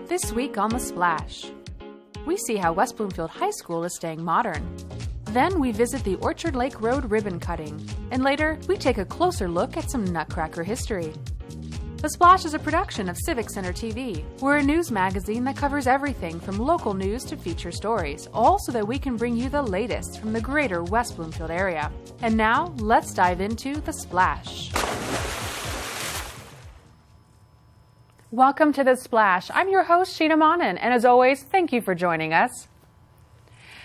This week on The Splash, we see how West Bloomfield High School is staying modern. Then we visit the Orchard Lake Road ribbon cutting. And later, we take a closer look at some Nutcracker history. The Splash is a production of Civic Center TV. We're a news magazine that covers everything from local news to feature stories, all so that we can bring you the latest from the greater West Bloomfield area. And now, let's dive into The Splash. Welcome to The Splash. I'm your host, Sheena Monnin, and as always, thank you for joining us.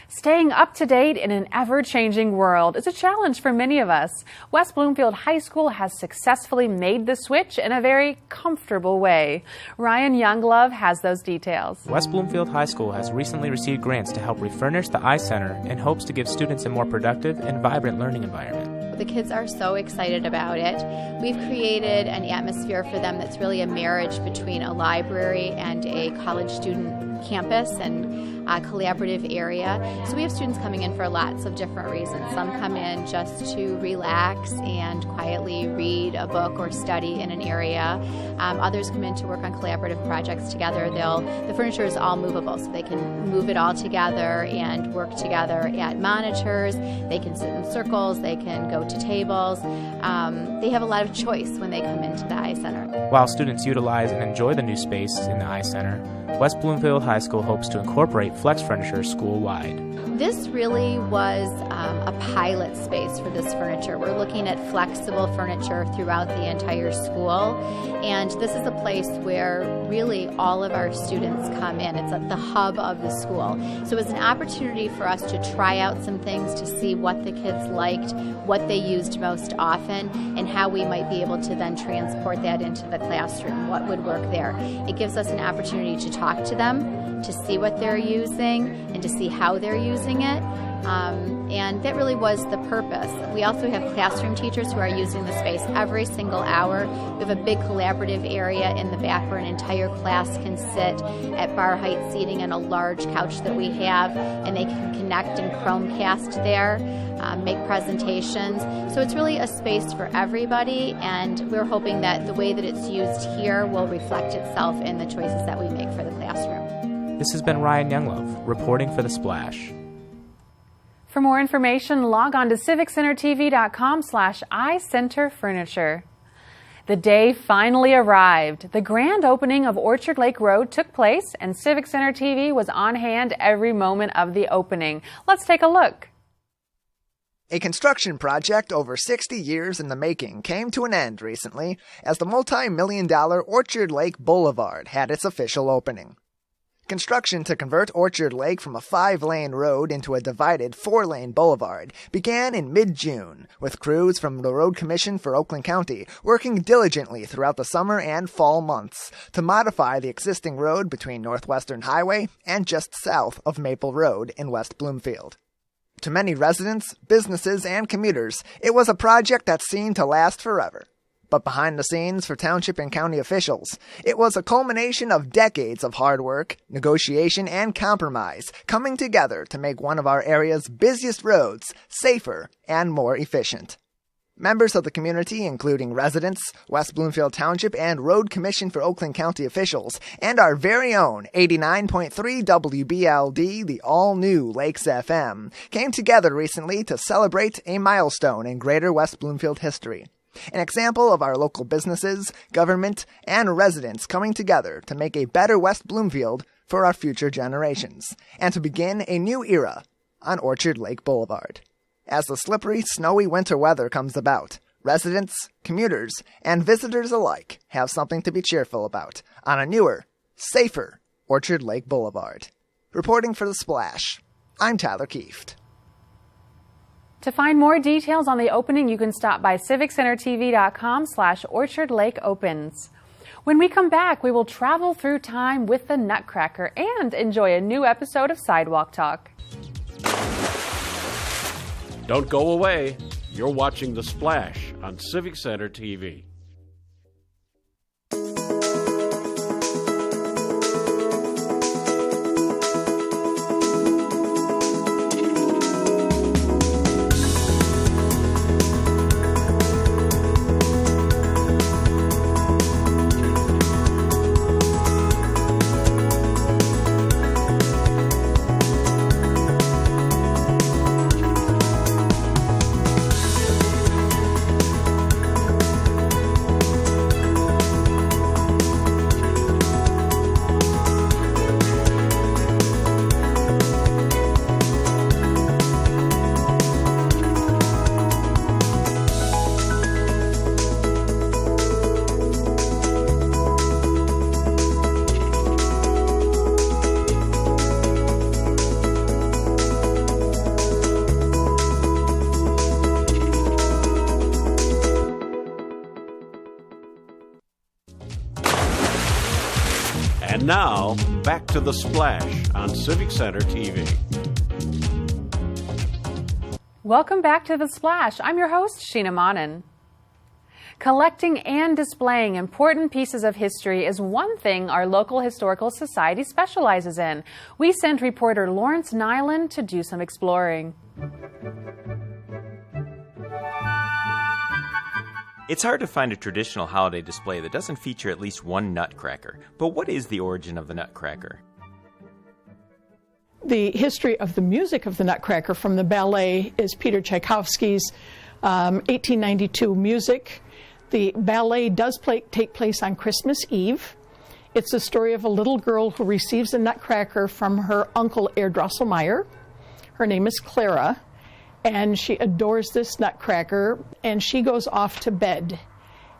Staying up to date in an ever-changing world is a challenge for many of us. West Bloomfield High School has successfully made the switch in a very comfortable way. Ryan Younglove has those details. West Bloomfield High School has recently received grants to help refurnish the Eye Center and hopes to give students a more productive and vibrant learning environment. The kids are so excited about it. We've created an atmosphere for them that's really a marriage between a library and a college student campus and a collaborative area. So we have students coming in for lots of different reasons. Some come in just to relax and quietly read a book or study in an area. Others come in to work on collaborative projects together. The furniture is all movable, so they can move it all together and work together at monitors. They can sit in circles. They can go to tables. They have a lot of choice when they come into the Eye Center. While students utilize and enjoy the new space in the Eye Center, West Bloomfield High School hopes to incorporate flex furniture school-wide. This really was a pilot space for this furniture. We're looking at flexible furniture throughout the entire school, and this is a place where really all of our students come in. It's at the hub of the school. So it's an opportunity for us to try out some things to see what the kids liked, what they used most often, and how we might be able to then transport that into the classroom, what would work there. It gives us an opportunity to talk to them, to see what they're using, and to see how they're using it. And that really was the purpose. We also have classroom teachers who are using the space every single hour. We have a big collaborative area in the back where an entire class can sit at bar height seating and a large couch that we have, and they can connect and Chromecast there, make presentations. So it's really a space for everybody, and we're hoping that the way that it's used here will reflect itself in the choices that we make for the classroom. This has been Ryan Younglove, reporting for The Splash. For more information, log on to civiccentertv.com/iCenterFurniture. The day finally arrived. The grand opening of Orchard Lake Road took place, and Civic Center TV was on hand every moment of the opening. Let's take a look. A construction project over 60 years in the making came to an end recently as the multi-million-dollar Orchard Lake Boulevard had its official opening. Construction to convert Orchard Lake from a 5-lane road into a divided 4-lane boulevard began in mid-June, with crews from the Road Commission for Oakland County working diligently throughout the summer and fall months to modify the existing road between Northwestern Highway and just south of Maple Road in West Bloomfield. To many residents, businesses, and commuters, it was a project that seemed to last forever. But behind the scenes for township and county officials, it was a culmination of decades of hard work, negotiation, and compromise coming together to make one of our area's busiest roads safer and more efficient. Members of the community, including residents, West Bloomfield Township, and Road Commission for Oakland County officials, and our very own 89.3 WBLD, the all-new Lakes FM, came together recently to celebrate a milestone in greater West Bloomfield history. An example of our local businesses, government, and residents coming together to make a better West Bloomfield for our future generations, and to begin a new era on Orchard Lake Boulevard. As the slippery, snowy winter weather comes about, residents, commuters, and visitors alike have something to be cheerful about on a newer, safer Orchard Lake Boulevard. Reporting for The Splash, I'm Tyler Kieft. To find more details on the opening, you can stop by civiccentertv.com/Orchard Lake Opens. When we come back, we will travel through time with the Nutcracker and enjoy a new episode of Sidewalk Talk. Don't go away. You're watching The Splash on Civic Center TV. And now, back to The Splash on Civic Center TV. Welcome back to The Splash. I'm your host, Sheena Monnin. Collecting and displaying important pieces of history is one thing our local historical society specializes in. We sent reporter Lawrence Nyland to do some exploring. It's hard to find a traditional holiday display that doesn't feature at least one Nutcracker. But what is the origin of the Nutcracker? The history of the music of the Nutcracker from the ballet is Peter Tchaikovsky's 1892 music. The ballet does take place on Christmas Eve. It's the story of a little girl who receives a Nutcracker from her uncle, Herr Drosselmeyer. Her name is Clara, and she adores this Nutcracker, and she goes off to bed.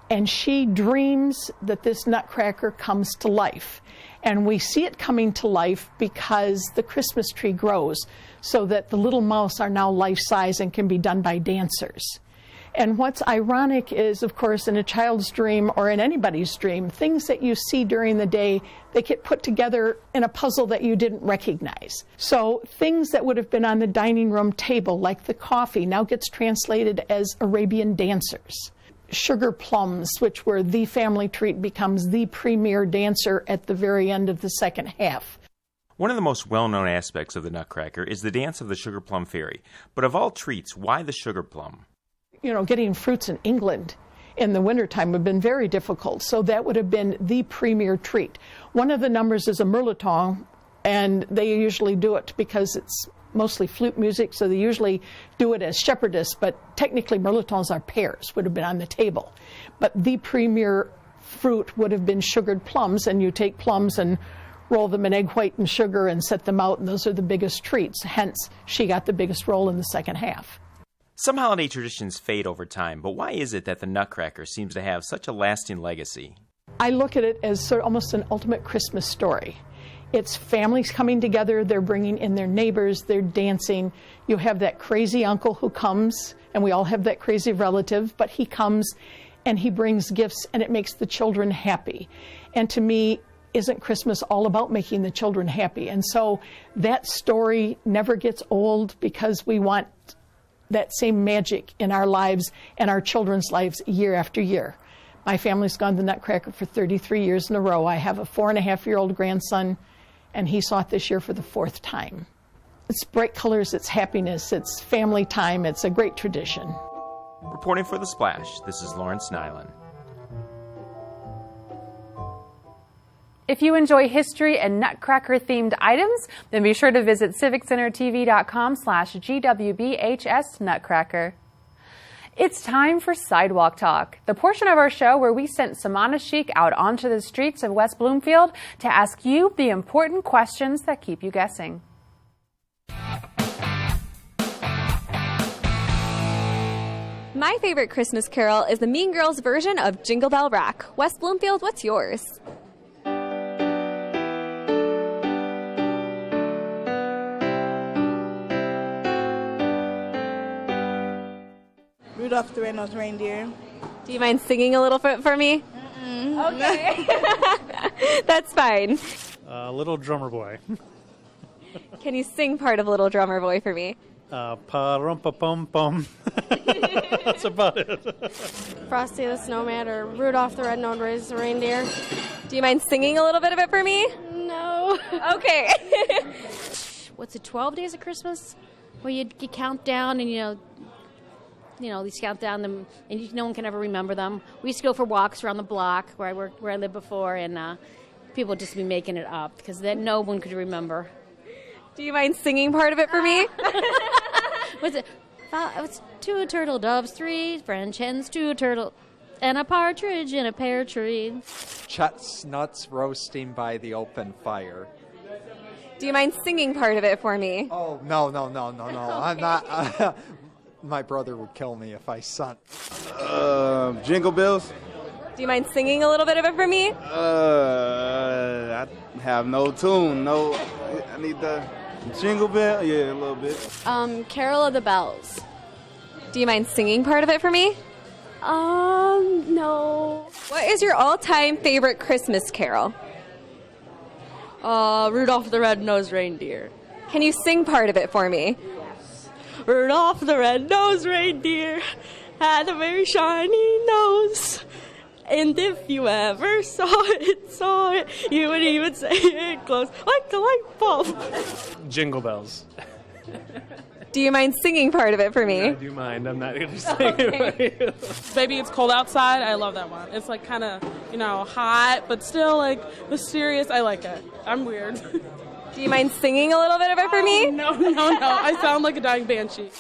And she dreams that this Nutcracker comes to life. And we see it coming to life because the Christmas tree grows, so that the little mouse are now life-size and can be done by dancers. And what's ironic is, of course, in a child's dream or in anybody's dream, things that you see during the day, they get put together in a puzzle that you didn't recognize. So things that would have been on the dining room table, like the coffee, now gets translated as Arabian dancers. Sugar plums, which were the family treat, becomes the premier dancer at the very end of the second half. One of the most well-known aspects of the Nutcracker is the dance of the Sugar Plum Fairy. But of all treats, why the sugar plum? You know, getting fruits in England in the wintertime would have been very difficult, so that would have been the premier treat. One of the numbers is a mirliton, and they usually do it because it's mostly flute music, so they usually do it as shepherdess, but technically mirlitons are pears, would have been on the table. But the premier fruit would have been sugared plums, and you take plums and roll them in egg white and sugar and set them out, and those are the biggest treats. Hence, she got the biggest role in the second half. Some holiday traditions fade over time, but why is it that the Nutcracker seems to have such a lasting legacy? I look at it as sort of almost an ultimate Christmas story. It's families coming together, they're bringing in their neighbors, they're dancing. You have that crazy uncle who comes, and we all have that crazy relative, but he comes and he brings gifts, and it makes the children happy. And to me, isn't Christmas all about making the children happy? And so that story never gets old because we want that same magic in our lives and our children's lives year after year. My family's gone to the Nutcracker for 33 years in a row. I have a 4.5-year-old grandson, and he saw it this year for the 4th time. It's bright colors, it's happiness, it's family time, it's a great tradition. Reporting for The Splash, this is Lawrence Nyland. If you enjoy history and Nutcracker-themed items, then be sure to visit civiccentertv.com/GWBHS Nutcracker. It's time for Sidewalk Talk, the portion of our show where we sent Samana Sheik out onto the streets of West Bloomfield to ask you the important questions that keep you guessing. My favorite Christmas carol is the Mean Girls version of Jingle Bell Rock. West Bloomfield, what's yours? Rudolph the Red-Nosed Reindeer. Do you mind singing a little bit for me? Okay. That's fine. Little Drummer Boy. Can you sing part of Little Drummer Boy for me? Pa-rum-pa-pum-pum. That's about it. Frosty the Snowman or Rudolph the Red-Nosed Reindeer. Do you mind singing a little bit of it for me? No. Okay. What's it, 12 Days of Christmas? Where you count down and, you count down them, and no one can ever remember them. We used to go for walks around the block where I lived before, and people would just be making it up because then no one could remember. Do you mind singing part of it for me? What's it? It's 2 turtle doves, 3 French hens, 2 turtle, and a partridge in a pear tree. Chestnuts roasting by the open fire. Do you mind singing part of it for me? Oh, no. I'm not. My brother would kill me if I sung. Jingle Bells. Do you mind singing a little bit of it for me? I have no tune. No, I need the Jingle Bell. Yeah, a little bit. Carol of the Bells. Do you mind singing part of it for me? No. What is your all-time favorite Christmas carol? Rudolph the Red-Nosed Reindeer. Can you sing part of it for me? Rudolph the Red-Nosed Reindeer had a very shiny nose. And if you ever saw it, you would even say it glows like a light bulb. Jingle bells. Do you mind singing part of it for me? I do mind. I'm not going to sing it. Baby, It's Cold Outside. I love that one. It's like kind of, hot, but still like mysterious. I like it. I'm weird. Do you mind singing a little bit of it for me? No. I sound like a dying banshee.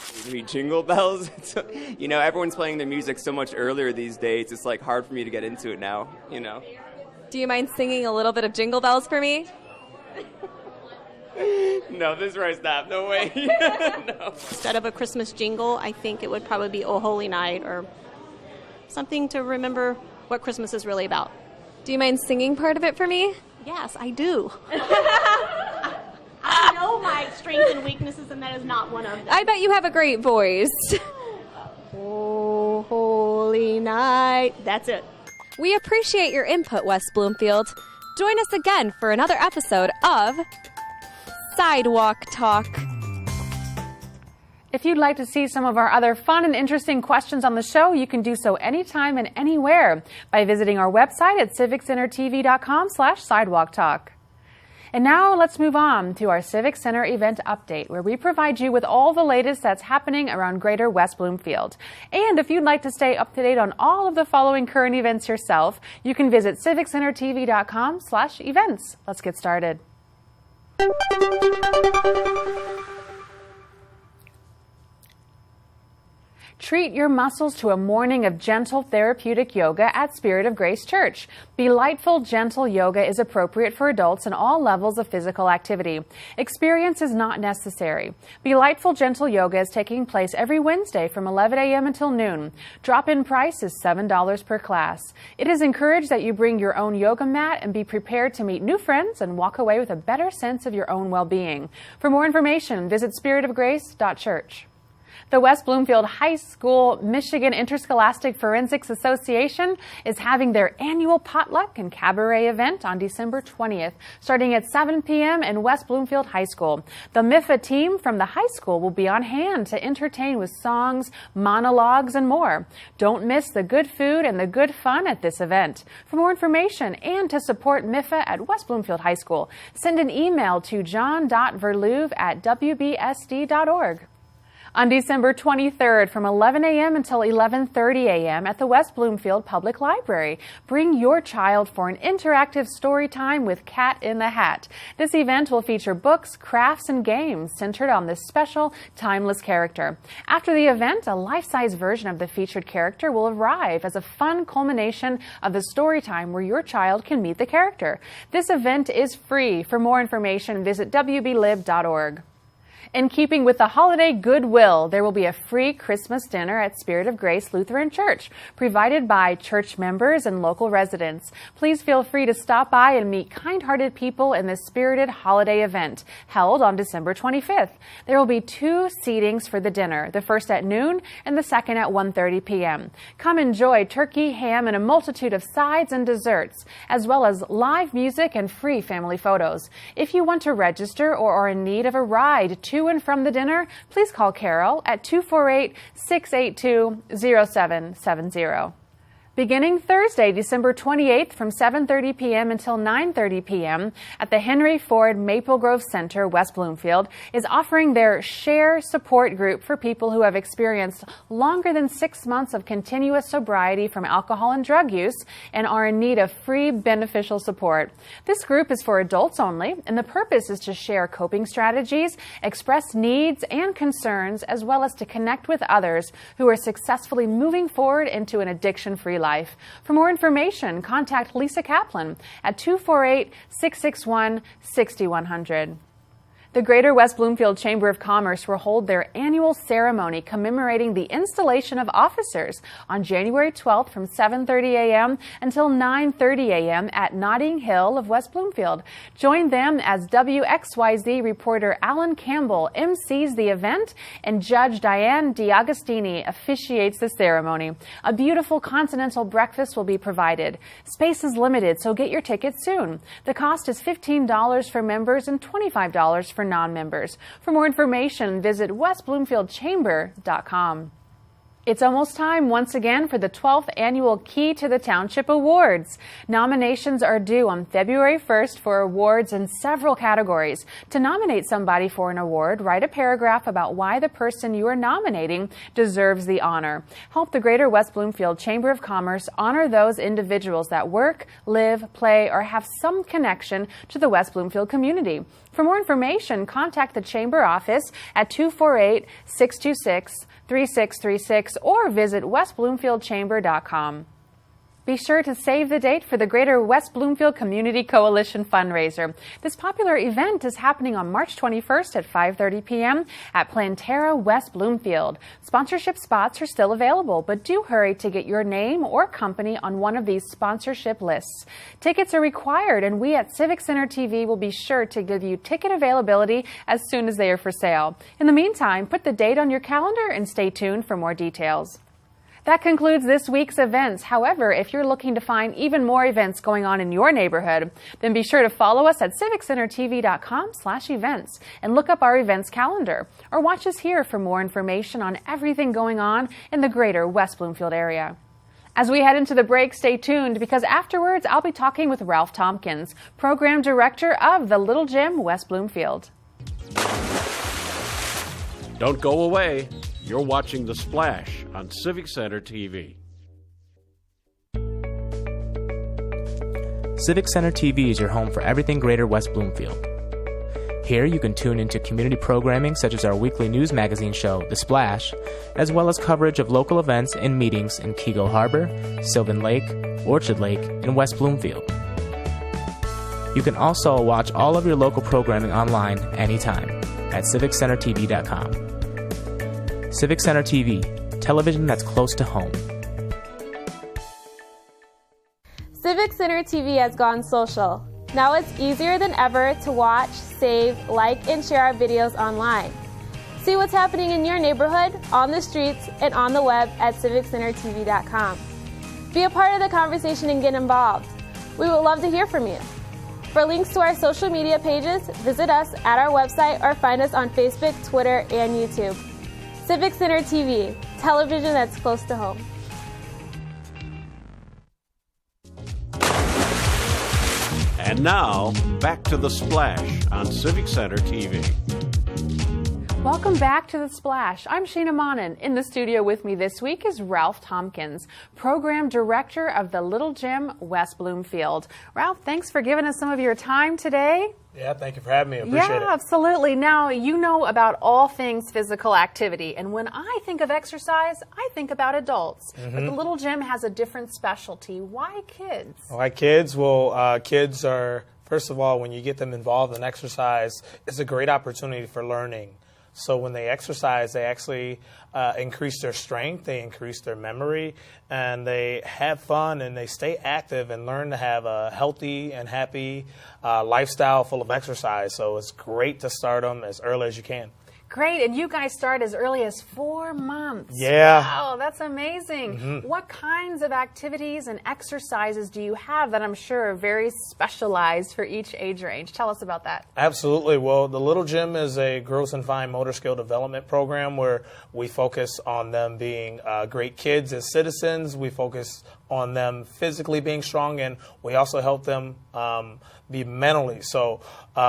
Jingle bells. Everyone's playing their music so much earlier these days. It's like hard for me to get into it now, Do you mind singing a little bit of Jingle Bells for me? No, this is where I stop. No way. No. Instead of a Christmas jingle, I think it would probably be O Holy Night or something to remember what Christmas is really about. Do you mind singing part of it for me? Yes, I do. I know my strengths and weaknesses, and that is not one of them. I bet you have a great voice. Oh, holy night. That's it. We appreciate your input, West Bloomfield. Join us again for another episode of Sidewalk Talk. If you'd like to see some of our other fun and interesting questions on the show, you can do so anytime and anywhere by visiting our website at civiccentertv.com/sidewalktalk. And now let's move on to our Civic Center event update, where we provide you with all the latest that's happening around Greater West Bloomfield. And if you'd like to stay up to date on all of the following current events yourself, you can visit civiccentertv.com/events. Let's get started. Treat your muscles to a morning of gentle therapeutic yoga at Spirit of Grace Church. Delightful, gentle yoga is appropriate for adults in all levels of physical activity. Experience is not necessary. Delightful, gentle yoga is taking place every Wednesday from 11 a.m. until noon. Drop-in price is $7 per class. It is encouraged that you bring your own yoga mat and be prepared to meet new friends and walk away with a better sense of your own well-being. For more information, visit spiritofgrace.church. The West Bloomfield High School Michigan Interscholastic Forensics Association is having their annual potluck and cabaret event on December 20th, starting at 7 p.m. in West Bloomfield High School. The MIFA team from the high school will be on hand to entertain with songs, monologues, and more. Don't miss the good food and the good fun at this event. For more information and to support MIFA at West Bloomfield High School, send an email to john.verluve@wbsd.org. On December 23rd from 11 a.m. until 11:30 a.m. at the West Bloomfield Public Library, bring your child for an interactive story time with Cat in the Hat. This event will feature books, crafts, and games centered on this special, timeless character. After the event, a life-size version of the featured character will arrive as a fun culmination of the story time where your child can meet the character. This event is free. For more information, visit wblib.org. In keeping with the holiday goodwill, there will be a free Christmas dinner at Spirit of Grace Lutheran Church, provided by church members and local residents. Please feel free to stop by and meet kind-hearted people in this spirited holiday event, held on December 25th. There will be 2 seatings for the dinner, the first at noon and the second at 1:30 p.m. Come enjoy turkey, ham, and a multitude of sides and desserts, as well as live music and free family photos. If you want to register or are in need of a ride to and from the dinner, please call Carol at 248-682-0770. Beginning Thursday, December 28th from 7:30 p.m. until 9:30 p.m. at the Henry Ford Maple Grove Center, West Bloomfield, is offering their Share Support Group for people who have experienced longer than 6 months of continuous sobriety from alcohol and drug use and are in need of free beneficial support. This group is for adults only, and the purpose is to share coping strategies, express needs and concerns, as well as to connect with others who are successfully moving forward into an addiction-free life. For more information, contact Lisa Kaplan at 248-661-6100. The Greater West Bloomfield Chamber of Commerce will hold their annual ceremony commemorating the installation of officers on January 12th from 7:30 a.m. until 9:30 a.m. at Notting Hill of West Bloomfield. Join them as WXYZ reporter Alan Campbell MCs the event and Judge Diane DiAgostini officiates the ceremony. A beautiful continental breakfast will be provided. Space is limited, so get your tickets soon. The cost is $15 for members and $25 for non-members. For more information, visit westbloomfieldchamber.com. It's almost time once again for the 12th annual Key to the Township Awards. Nominations are due on February 1st for awards in several categories. To nominate somebody for an award, write a paragraph about why the person you are nominating deserves the honor. Help the Greater West Bloomfield Chamber of Commerce honor those individuals that work, live, play, or have some connection to the West Bloomfield community. For more information, contact the Chamber office at 248-626-3636 or visit westbloomfieldchamber.com. Be sure to save the date for the Greater West Bloomfield Community Coalition fundraiser. This popular event is happening on March 21st at 5:30 p.m. at Plantera West Bloomfield. Sponsorship spots are still available, but do hurry to get your name or company on one of these sponsorship lists. Tickets are required, and we at Civic Center TV will be sure to give you ticket availability as soon as they are for sale. In the meantime, put the date on your calendar and stay tuned for more details. That concludes this week's events. However, if you're looking to find even more events going on in your neighborhood, then be sure to follow us at civiccentertv.com/events and look up our events calendar, or watch us here for more information on everything going on in the Greater West Bloomfield area. As we head into the break, stay tuned because afterwards I'll be talking with Ralph Thompkins, Program Director of the Little Gym West Bloomfield. Don't go away. You're watching The Splash on Civic Center TV. Civic Center TV is your home for everything Greater West Bloomfield. Here you can tune into community programming such as our weekly news magazine show, The Splash, as well as coverage of local events and meetings in Keego Harbor, Sylvan Lake, Orchard Lake, and West Bloomfield. You can also watch all of your local programming online anytime at civiccentertv.com. Civic Center TV, television that's close to home. Civic Center TV has gone social. Now it's easier than ever to watch, save, like, and share our videos online. See what's happening in your neighborhood, on the streets, and on the web at civiccentertv.com. Be a part of the conversation and get involved. We would love to hear from you. For links to our social media pages, visit us at our website or find us on Facebook, Twitter, and YouTube. Civic Center TV, television that's close to home. And now, back to The Splash on Civic Center TV. Welcome back to The Splash. I'm Sheena Monnin. In the studio with me this week is Ralph Thompkins, Program Director of the Little Gym West Bloomfield. Ralph, thanks for giving us some of your time today. Yeah, thank you for having me. I appreciate it. Yeah, absolutely. Now, you know about all things physical activity, and when I think of exercise, I think about adults. But the Little Gym has a different specialty. Why kids? Why kids? Well, kids are, first of all, when you get them involved in exercise, it's a great opportunity for learning. So when they exercise, they actually increase their strength, they increase their memory, and they have fun and they stay active and learn to have a healthy and happy lifestyle full of exercise. So it's great to start them as early as you can. Great, and you guys start as early as 4 months. Yeah. Wow, that's amazing. What kinds of activities and exercises do you have that I'm sure are very specialized for each age range? Tell us about that. Absolutely. Well, the Little Gym is a gross and fine motor skill development program where we focus on them being great kids as citizens. We focus on them physically being strong, and we also help them be mentally. So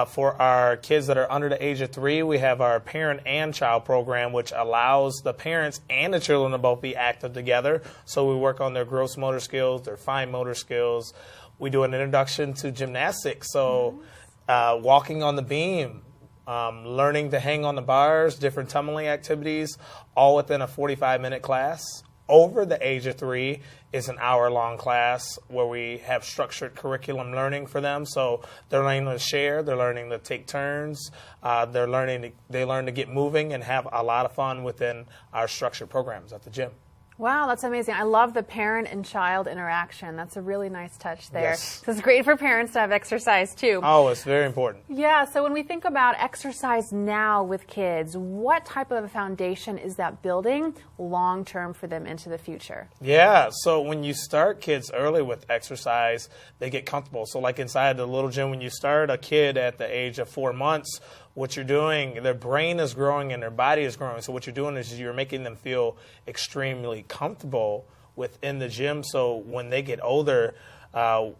for our kids that are under the age of 3, we have our parent and child program, which allows the parents and the children to both be active together. So we work on their gross motor skills, their fine motor skills. We do an introduction to gymnastics, so walking on the beam, learning to hang on the bars, different tumbling activities, all within a 45-minute class. over the age of 3 is an hour-long class where we have structured curriculum learning for them. So they're learning to share, they're learning to take turns, they learn to get moving and have a lot of fun within our structured programs at the gym. Wow, that's amazing. I love the parent and child interaction. That's a really nice touch there. Yes. So it's great for parents to have exercise too. Oh, it's very important. Yeah, so when we think about exercise now with kids, what type of a foundation is that building long term for them into the future? Yeah, so when you start kids early with exercise, they get comfortable. So like inside the little gym, when you start a kid at the age of 4 months, what you're doing, their brain is growing and their body is growing. So what you're doing is you're making them feel extremely comfortable within the gym. So when they get older,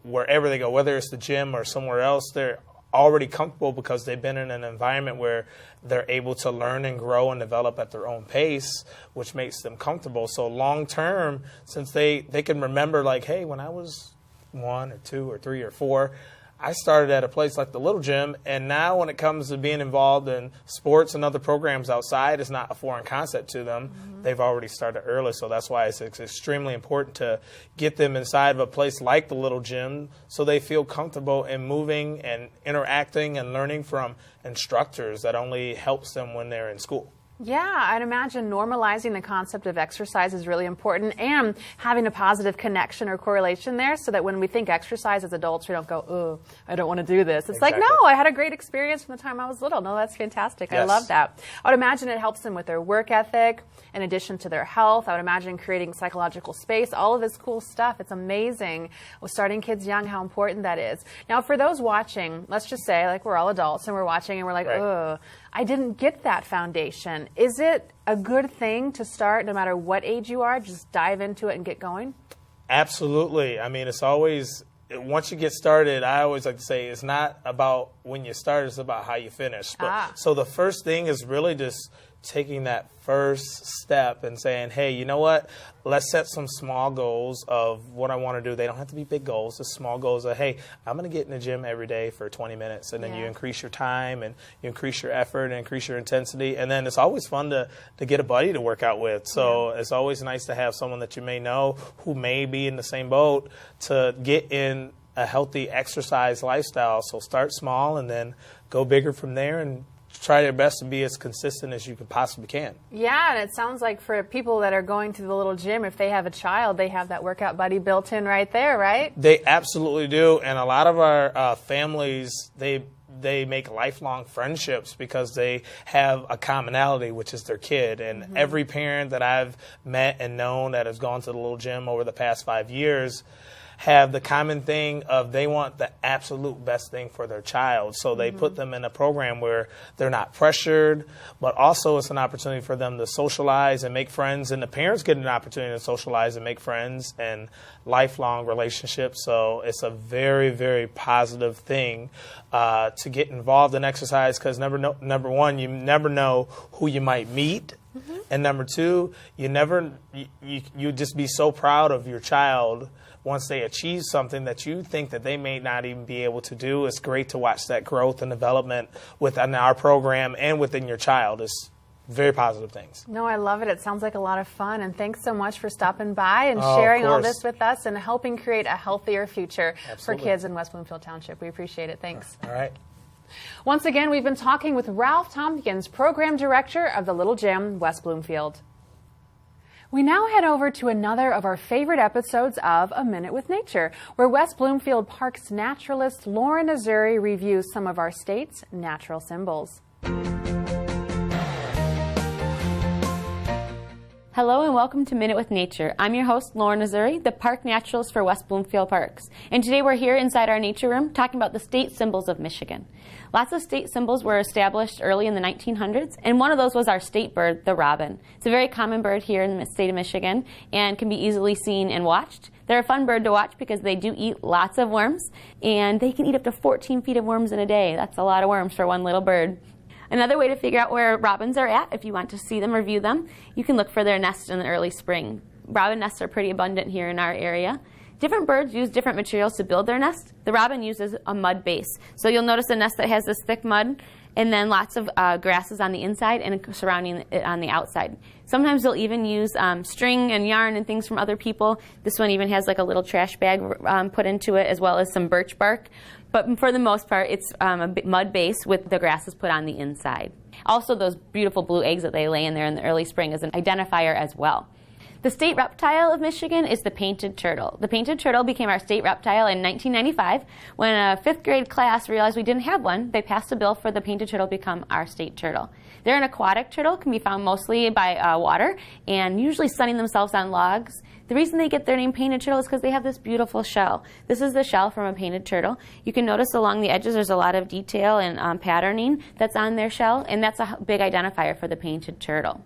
wherever they go, whether it's the gym or somewhere else, they're already comfortable because they've been in an environment where they're able to learn and grow and develop at their own pace, which makes them comfortable. So long term, since they can remember, like, hey, when I was 1 or 2 or 3 or 4, I started at a place like the little gym, and now when it comes to being involved in sports and other programs outside, it's not a foreign concept to them. Mm-hmm. They've already started early, so that's why it's extremely important to get them inside of a place like the little gym so they feel comfortable in moving and interacting and learning from instructors that only helps them when they're in school. Yeah, I'd imagine normalizing the concept of exercise is really important, and having a positive connection or correlation there so that when we think exercise as adults, we don't go, oh, I don't want to do this. It's Exactly. like, no, I had a great experience from the time I was little. No, that's fantastic. Yes. I love that. I would imagine it helps them with their work ethic, in addition to their health. I would imagine creating psychological space, all of this cool stuff. It's amazing with starting kids young how important that is. Now, for those watching, let's just say, like, we're all adults and we're watching and we're like, oh, I didn't get that foundation. Is it a good thing to start no matter what age you are, just dive into it and get going? Absolutely. I mean, it's always, once you get started, I always like to say it's not about when you start, it's about how you finish. So the first thing is really just taking that first step and saying, hey, you know what, let's set some small goals of what I want to do. They don't have to be big goals, just small goals of, hey, I'm going to get in the gym every day for 20 minutes. And then you increase your time and you increase your effort and increase your intensity. And then it's always fun to get a buddy to work out with. So it's always nice to have someone that you may know who may be in the same boat to get in a healthy exercise lifestyle. So start small and then go bigger from there and try your best to be as consistent as you can possibly can. Yeah, and it sounds like for people that are going to the little gym, if they have a child, they have that workout buddy built in right there, right? They absolutely do. And a lot of our families, they make lifelong friendships because they have a commonality, which is their kid. And every parent that I've met and known that has gone to the little gym over the past 5 years have the common thing of they want the absolute best thing for their child. So they put them in a program where they're not pressured, but also it's an opportunity for them to socialize and make friends. And the parents get an opportunity to socialize and make friends and lifelong relationships. So it's a very, very positive thing to get involved in exercise because number one, you never know who you might meet. And number two, you just be so proud of your child once they achieve something that you think that they may not even be able to do. It's great to watch that growth and development within our program and within your child. It's very positive things. No, I love it. It sounds like a lot of fun. And thanks so much for stopping by and sharing all this with us and helping create a healthier future for kids in West Bloomfield Township. We appreciate it. Thanks. All right. Once again, we've been talking with Ralph Thompkins, Program Director of the Little Gym, West Bloomfield. We now head over to another of our favorite episodes of A Minute with Nature, where West Bloomfield Park's naturalist Lauren Azuri reviews some of our state's natural symbols. Hello and welcome to Minute with Nature. I'm your host, Lauren Azuri, the park naturalist for West Bloomfield Parks. And today we're here inside our nature room talking about the state symbols of Michigan. Lots of state symbols were established early in the 1900s, and one of those was our state bird, the robin. It's a very common bird here in the state of Michigan and can be easily seen and watched. They're a fun bird to watch because they do eat lots of worms, and they can eat up to 14 feet of worms in a day. That's a lot of worms for one little bird. Another way to figure out where robins are at, if you want to see them or view them, you can look for their nest in the early spring. Robin nests are pretty abundant here in our area. Different birds use different materials to build their nest. The robin uses a mud base. So you'll notice a nest that has this thick mud, and then lots of grasses on the inside and surrounding it on the outside. Sometimes they'll even use string and yarn and things from other people. This one even has like a little trash bag put into it, as well as some birch bark. But for the most part, it's a mud base with the grasses put on the inside. Also, those beautiful blue eggs that they lay in there in the early spring is an identifier as well. The state reptile of Michigan is the painted turtle. The painted turtle became our state reptile in 1995. When a 5th grade class realized we didn't have one, they passed a bill for the painted turtle to become our state turtle. They're an aquatic turtle, can be found mostly by water, and usually sunning themselves on logs. The reason they get their name painted turtle is because they have this beautiful shell. This is the shell from a painted turtle. You can notice along the edges there's a lot of detail and patterning that's on their shell, and that's a big identifier for the painted turtle.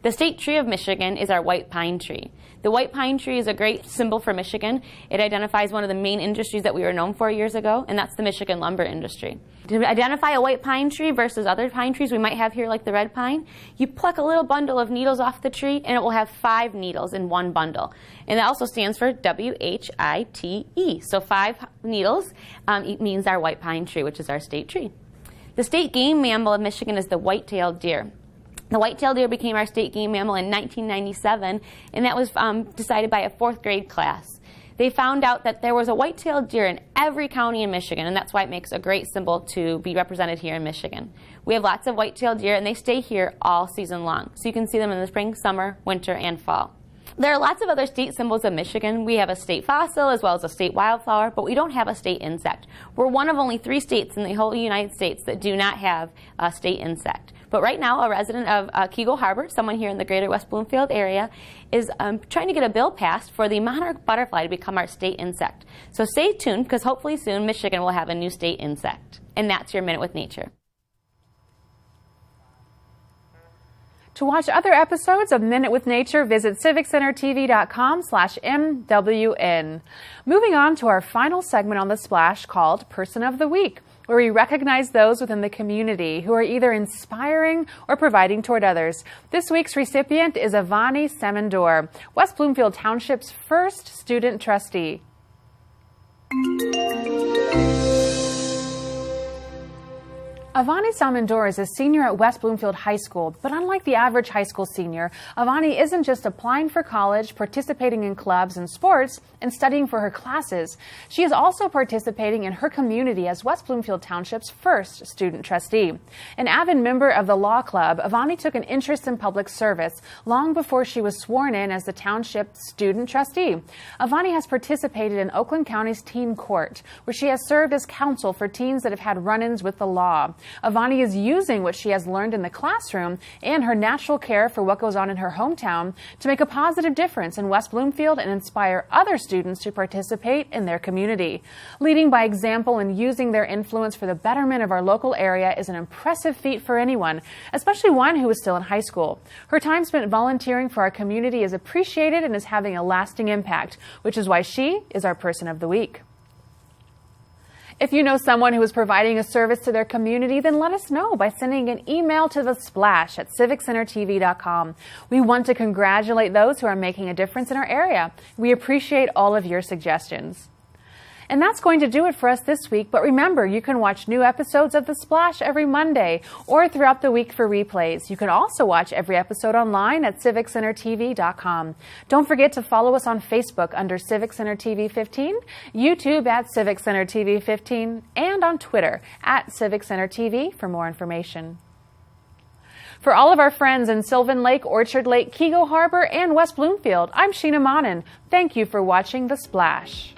The state tree of Michigan is our white pine tree. The white pine tree is a great symbol for Michigan. It identifies one of the main industries that we were known for years ago, and that's the Michigan lumber industry. To identify a white pine tree versus other pine trees we might have here, like the red pine, you pluck a little bundle of needles off the tree, and it will have 5 needles in one bundle. And that also stands for WHITE. So 5 needles means our white pine tree, which is our state tree. The state game mammal of Michigan is the white-tailed deer. The white-tailed deer became our state game mammal in 1997, and that was decided by a 4th grade class. They found out that there was a white-tailed deer in every county in Michigan, and that's why it makes a great symbol to be represented here in Michigan. We have lots of white-tailed deer, and they stay here all season long. So you can see them in the spring, summer, winter, and fall. There are lots of other state symbols of Michigan. We have a state fossil as well as a state wildflower, but we don't have a state insect. We're one of only 3 states in the whole United States that do not have a state insect. But right now, a resident of Keego Harbor, someone here in the greater West Bloomfield area, is trying to get a bill passed for the monarch butterfly to become our state insect. So stay tuned, because hopefully soon Michigan will have a new state insect. And that's your Minute with Nature. To watch other episodes of Minute with Nature, visit civiccentertv.com/MWN. Moving on to our final segment on The Splash, called Person of the Week, where we recognize those within the community who are either inspiring or providing toward others. This week's recipient is Avani Semendor, West Bloomfield Township's first student trustee. Avani Samandor is a senior at West Bloomfield High School, but unlike the average high school senior, Avani isn't just applying for college, participating in clubs and sports, and studying for her classes. She is also participating in her community as West Bloomfield Township's first student trustee. An avid member of the law club, Avani took an interest in public service long before she was sworn in as the township's student trustee. Avani has participated in Oakland County's teen court, where she has served as counsel for teens that have had run-ins with the law. Avani is using what she has learned in the classroom and her natural care for what goes on in her hometown to make a positive difference in West Bloomfield and inspire other students to participate in their community. Leading by example and using their influence for the betterment of our local area is an impressive feat for anyone, especially one who is still in high school. Her time spent volunteering for our community is appreciated and is having a lasting impact, which is why she is our Person of the Week. If you know someone who is providing a service to their community, then let us know by sending an email to The Splash at civiccentertv.com. We want to congratulate those who are making a difference in our area. We appreciate all of your suggestions. And that's going to do it for us this week. But remember, you can watch new episodes of The Splash every Monday or throughout the week for replays. You can also watch every episode online at civiccentertv.com. Don't forget to follow us on Facebook under Civic Center TV 15, YouTube at Civic Center TV 15, and on Twitter at Civic Center TV for more information. For all of our friends in Sylvan Lake, Orchard Lake, Keego Harbor, and West Bloomfield, I'm Sheena Monnin. Thank you for watching The Splash.